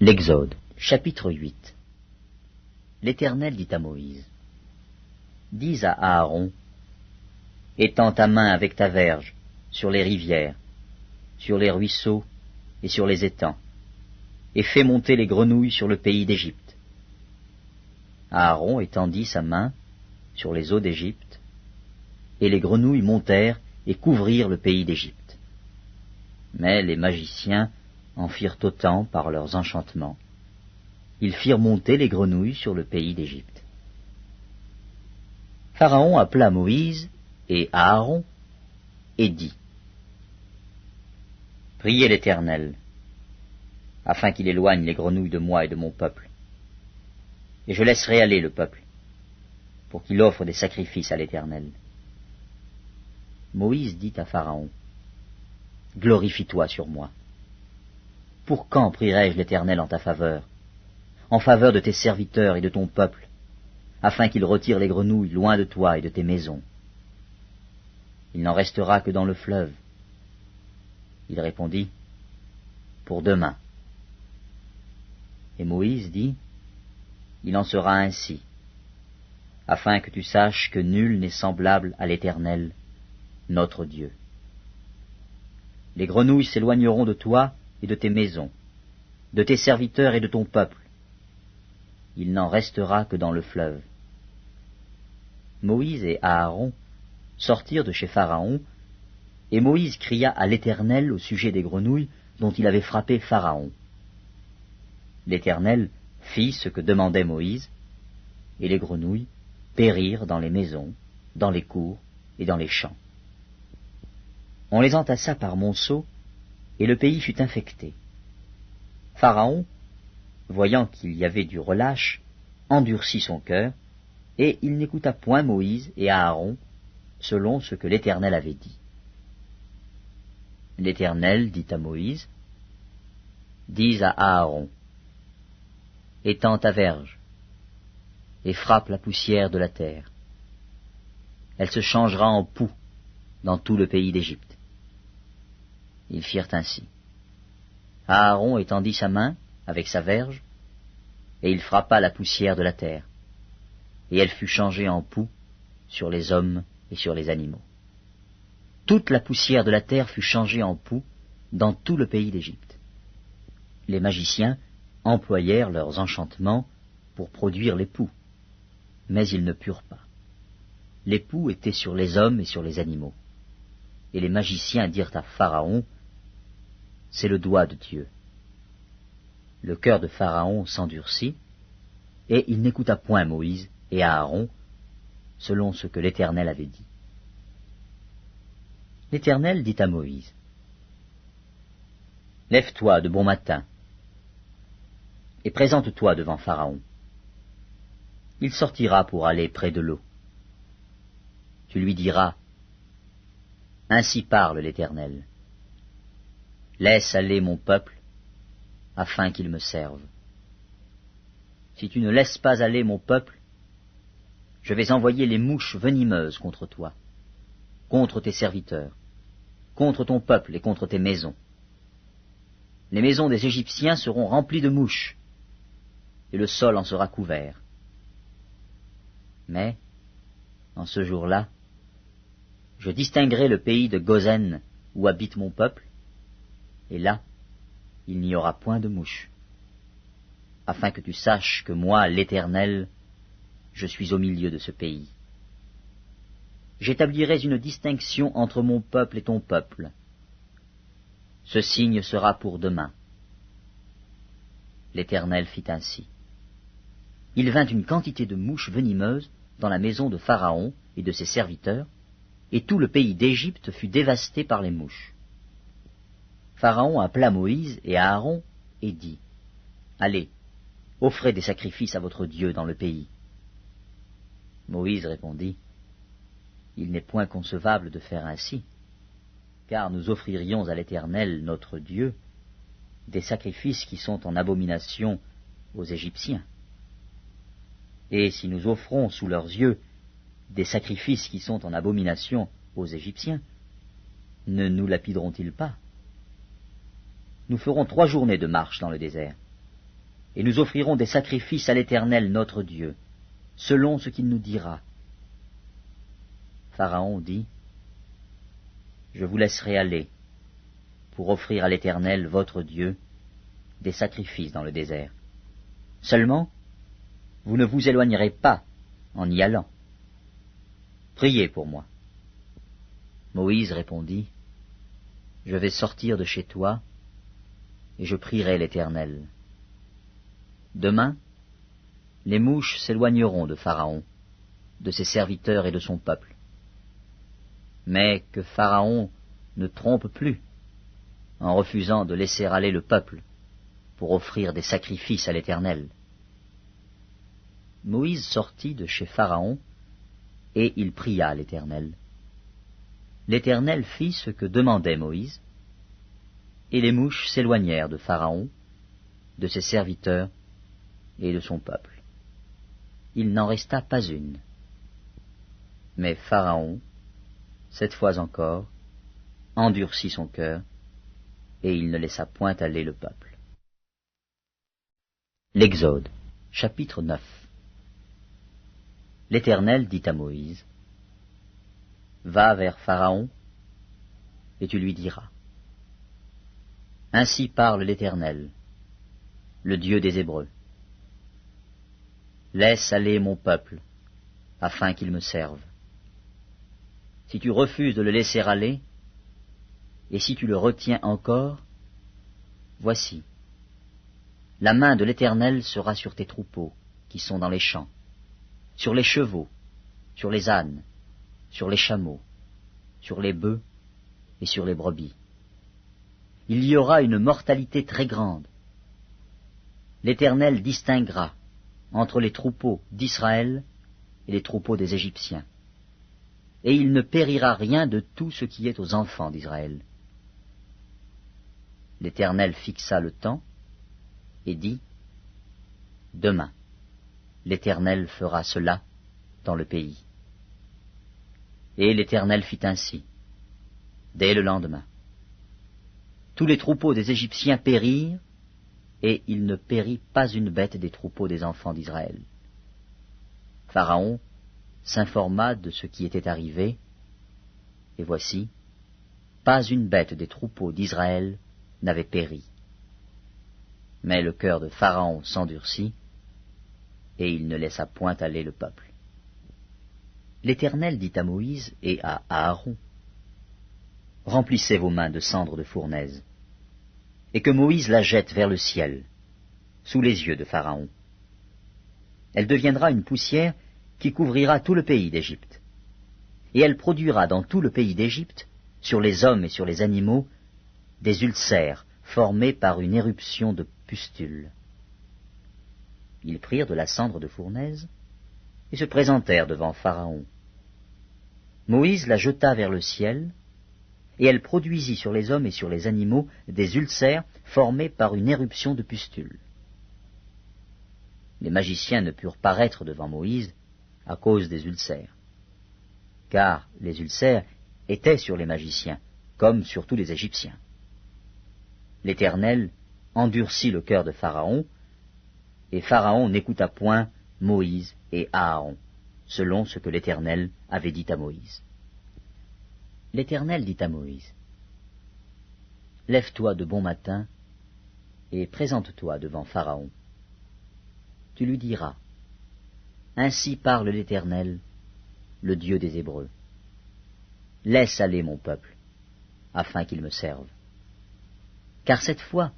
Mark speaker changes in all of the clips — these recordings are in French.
Speaker 1: L'Exode, chapitre 8. L'Éternel dit à Moïse, « Dis à Aaron, étends ta main avec ta verge sur les rivières, sur les ruisseaux et sur les étangs, et fais monter les grenouilles sur le pays d'Égypte. » Aaron étendit sa main sur les eaux d'Égypte, et les grenouilles montèrent et couvrirent le pays d'Égypte. Mais les magiciens en firent autant par leurs enchantements. Ils firent monter les grenouilles sur le pays d'Égypte. Pharaon appela Moïse et Aaron et dit, « Priez l'Éternel, afin qu'il éloigne les grenouilles de moi et de mon peuple, et je laisserai aller le peuple, pour qu'il offre des sacrifices à l'Éternel. » Moïse dit à Pharaon, « Glorifie-toi sur moi. Pour quand prierai-je l'Éternel en ta faveur, en faveur de tes serviteurs et de ton peuple, afin qu'il retire les grenouilles loin de toi et de tes maisons? Il n'en restera que dans le fleuve. » Il répondit, « Pour demain. » Et Moïse dit, « Il en sera ainsi, afin que tu saches que nul n'est semblable à l'Éternel, notre Dieu. Les grenouilles s'éloigneront de toi et de tes maisons, de tes serviteurs et de ton peuple. Il n'en restera que dans le fleuve. » Moïse et Aaron sortirent de chez Pharaon, et Moïse cria à l'Éternel au sujet des grenouilles dont il avait frappé Pharaon. L'Éternel fit ce que demandait Moïse, et les grenouilles périrent dans les maisons, dans les cours et dans les champs. On les entassa par monceaux, et le pays fut infecté. Pharaon, voyant qu'il y avait du relâche, endurcit son cœur, et il n'écouta point Moïse et Aaron, selon ce que l'Éternel avait dit. L'Éternel dit à Moïse, « Dis à Aaron, étends ta verge, et frappe la poussière de la terre. Elle se changera en poux dans tout le pays d'Égypte. » Ils firent ainsi. Aaron étendit sa main avec sa verge, et il frappa la poussière de la terre, et elle fut changée en poux sur les hommes et sur les animaux. Toute la poussière de la terre fut changée en poux dans tout le pays d'Égypte. Les magiciens employèrent leurs enchantements pour produire les poux, mais ils ne purent pas. Les poux étaient sur les hommes et sur les animaux. Et les magiciens dirent à Pharaon, « C'est le doigt de Dieu. » Le cœur de Pharaon s'endurcit, et il n'écouta point Moïse et Aaron, selon ce que l'Éternel avait dit. L'Éternel dit à Moïse, « Lève-toi de bon matin, et présente-toi devant Pharaon. Il sortira pour aller près de l'eau. Tu lui diras, « Ainsi parle l'Éternel. Laisse aller mon peuple, afin qu'il me serve. Si tu ne laisses pas aller mon peuple, je vais envoyer les mouches venimeuses contre toi, contre tes serviteurs, contre ton peuple et contre tes maisons. Les maisons des Égyptiens seront remplies de mouches, et le sol en sera couvert. Mais, en ce jour-là, je distinguerai le pays de Gozen où habite mon peuple, et là, il n'y aura point de mouches, afin que tu saches que moi, l'Éternel, je suis au milieu de ce pays. J'établirai une distinction entre mon peuple et ton peuple. Ce signe sera pour demain. » L'Éternel fit ainsi. Il vint une quantité de mouches venimeuses dans la maison de Pharaon et de ses serviteurs, et tout le pays d'Égypte fut dévasté par les mouches. Pharaon appela Moïse et Aaron et dit, « Allez, offrez des sacrifices à votre Dieu dans le pays. » Moïse répondit, « Il n'est point concevable de faire ainsi, car nous offririons à l'Éternel notre Dieu des sacrifices qui sont en abomination aux Égyptiens. Et si nous offrons sous leurs yeux des sacrifices qui sont en abomination aux Égyptiens, ne nous lapideront-ils pas? Nous ferons 3 journées de marche dans le désert, et nous offrirons des sacrifices à l'Éternel notre Dieu, selon ce qu'il nous dira. » Pharaon dit, « Je vous laisserai aller pour offrir à l'Éternel votre Dieu des sacrifices dans le désert. Seulement, vous ne vous éloignerez pas en y allant. Priez pour moi. » Moïse répondit, « Je vais sortir de chez toi, et je prierai l'Éternel. Demain, les mouches s'éloigneront de Pharaon, de ses serviteurs et de son peuple. Mais que Pharaon ne trompe plus en refusant de laisser aller le peuple pour offrir des sacrifices à l'Éternel. » Moïse sortit de chez Pharaon, et il pria l'Éternel. L'Éternel fit ce que demandait Moïse, et les mouches s'éloignèrent de Pharaon, de ses serviteurs et de son peuple. Il n'en resta pas une. Mais Pharaon, cette fois encore, endurcit son cœur, et il ne laissa point aller le peuple. L'Exode, chapitre 9. L'Éternel dit à Moïse, « Va vers Pharaon, et tu lui diras. Ainsi parle l'Éternel, le Dieu des Hébreux. Laisse aller mon peuple, afin qu'il me serve. Si tu refuses de le laisser aller, et si tu le retiens encore, voici, la main de l'Éternel sera sur tes troupeaux, qui sont dans les champs, sur les chevaux, sur les ânes, sur les chameaux, sur les bœufs et sur les brebis. Il y aura une mortalité très grande. L'Éternel distinguera entre les troupeaux d'Israël et les troupeaux des Égyptiens, et il ne périra rien de tout ce qui est aux enfants d'Israël. » L'Éternel fixa le temps et dit, « Demain, l'Éternel fera cela dans le pays. » Et l'Éternel fit ainsi, dès le lendemain. Tous les troupeaux des Égyptiens périrent, et il ne périt pas une bête des troupeaux des enfants d'Israël. Pharaon s'informa de ce qui était arrivé, et voici, pas une bête des troupeaux d'Israël n'avait péri. Mais le cœur de Pharaon s'endurcit, et il ne laissa point aller le peuple. L'Éternel dit à Moïse et à Aaron, « Remplissez vos mains de cendre de fournaise, et que Moïse la jette vers le ciel, sous les yeux de Pharaon. Elle deviendra une poussière qui couvrira tout le pays d'Égypte, et elle produira dans tout le pays d'Égypte, sur les hommes et sur les animaux, des ulcères formés par une éruption de pustules. » Ils prirent de la cendre de fournaise et se présentèrent devant Pharaon. Moïse la jeta vers le ciel, et elle produisit sur les hommes et sur les animaux des ulcères formés par une éruption de pustules. Les magiciens ne purent paraître devant Moïse à cause des ulcères, car les ulcères étaient sur les magiciens, comme sur tous les Égyptiens. L'Éternel endurcit le cœur de Pharaon, et Pharaon n'écouta point Moïse et Aaron, selon ce que l'Éternel avait dit à Moïse. L'Éternel dit à Moïse, « Lève-toi de bon matin et présente-toi devant Pharaon. Tu lui diras, « Ainsi parle l'Éternel, le Dieu des Hébreux. Laisse aller mon peuple, afin qu'il me serve. Car cette fois,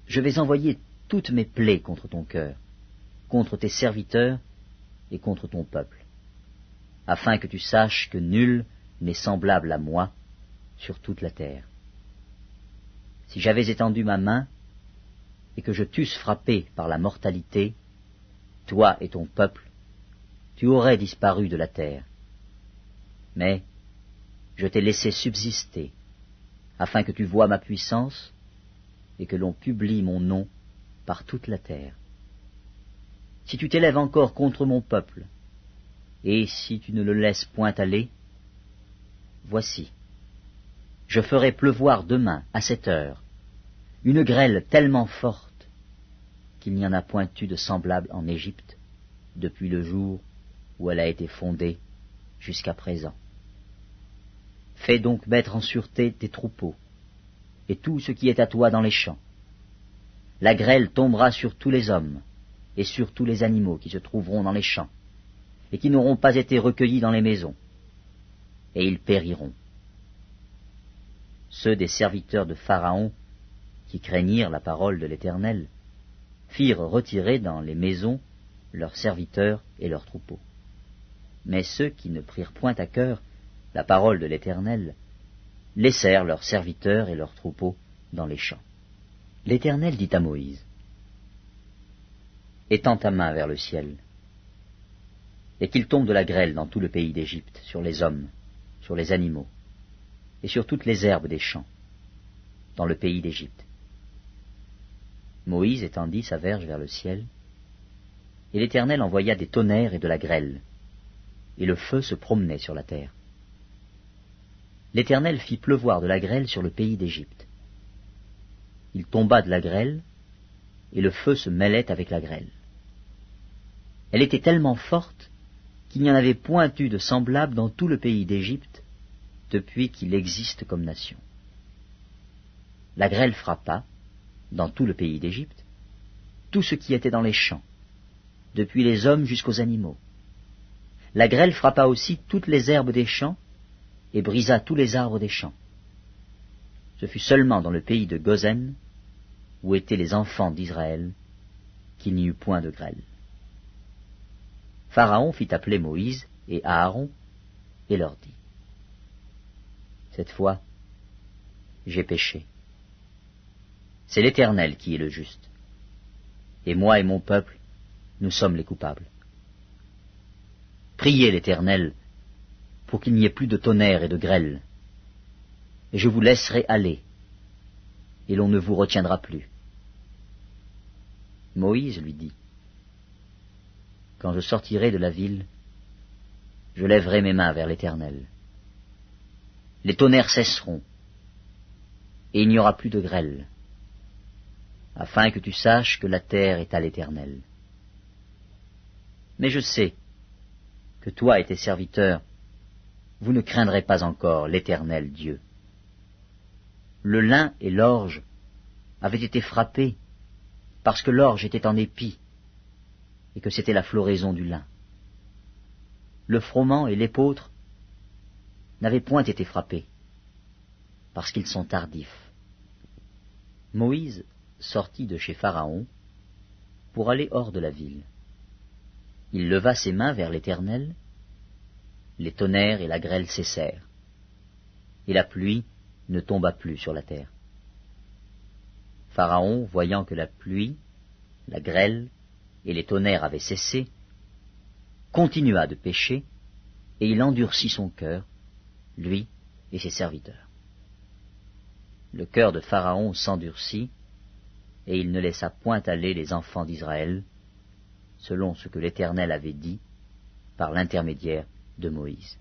Speaker 1: je vais envoyer toutes mes plaies contre ton cœur, contre tes serviteurs et contre ton peuple, afin que tu saches que nul n'est semblable à moi sur toute la terre. Si j'avais étendu ma main et que je t'eusse frappé par la mortalité, toi et ton peuple, tu aurais disparu de la terre. Mais je t'ai laissé subsister, afin que tu voies ma puissance et que l'on publie mon nom par toute la terre. Si tu t'élèves encore contre mon peuple, et si tu ne le laisses point aller, voici, je ferai pleuvoir demain, à cette heure, une grêle tellement forte qu'il n'y en a point eu de semblable en Égypte, depuis le jour où elle a été fondée jusqu'à présent. Fais donc mettre en sûreté tes troupeaux, et tout ce qui est à toi dans les champs. La grêle tombera sur tous les hommes, et sur tous les animaux qui se trouveront dans les champs, et qui n'auront pas été recueillis dans les maisons, et ils périront. Ceux des serviteurs de Pharaon, qui craignirent la parole de l'Éternel, firent retirer dans les maisons leurs serviteurs et leurs troupeaux. Mais ceux qui ne prirent point à cœur la parole de l'Éternel laissèrent leurs serviteurs et leurs troupeaux dans les champs. L'Éternel dit à Moïse, « Étends ta main vers le ciel, et qu'il tombe de la grêle dans tout le pays d'Égypte, sur les hommes, sur les animaux, et sur toutes les herbes des champs, dans le pays d'Égypte. » Moïse étendit sa verge vers le ciel, et l'Éternel envoya des tonnerres et de la grêle, et le feu se promenait sur la terre. L'Éternel fit pleuvoir de la grêle sur le pays d'Égypte. Il tomba de la grêle, et le feu se mêlait avec la grêle. Elle était tellement forte qu'il n'y en avait point eu de semblable dans tout le pays d'Égypte depuis qu'il existe comme nation. La grêle frappa, dans tout le pays d'Égypte, tout ce qui était dans les champs, depuis les hommes jusqu'aux animaux. La grêle frappa aussi toutes les herbes des champs, et brisa tous les arbres des champs. Ce fut seulement dans le pays de Gozen, où étaient les enfants d'Israël, qu'il n'y eut point de grêle. Pharaon fit appeler Moïse et Aaron, et leur dit, « Cette fois, j'ai péché. C'est l'Éternel qui est le juste, et moi et mon peuple, nous sommes les coupables. Priez l'Éternel pour qu'il n'y ait plus de tonnerre et de grêle, et je vous laisserai aller, et l'on ne vous retiendra plus. » Moïse lui dit, « Quand je sortirai de la ville, je lèverai mes mains vers l'Éternel. Les tonnerres cesseront, et il n'y aura plus de grêle, afin que tu saches que la terre est à l'Éternel. Mais je sais que toi et tes serviteurs, vous ne craindrez pas encore l'Éternel Dieu. Le lin et l'orge avaient été frappés parce que l'orge était en épi et que c'était la floraison du lin. Le froment et l'épeautre n'avaient point été frappés parce qu'ils sont tardifs. » Moïse sortit de chez Pharaon pour aller hors de la ville. Il leva ses mains vers l'Éternel, les tonnerres et la grêle cessèrent, et la pluie ne tomba plus sur la terre. Pharaon, voyant que la pluie, la grêle et les tonnerres avaient cessé, continua de pécher, et il endurcit son cœur, lui et ses serviteurs. Le cœur de Pharaon s'endurcit, et il ne laissa point aller les enfants d'Israël, selon ce que l'Éternel avait dit par l'intermédiaire de Moïse.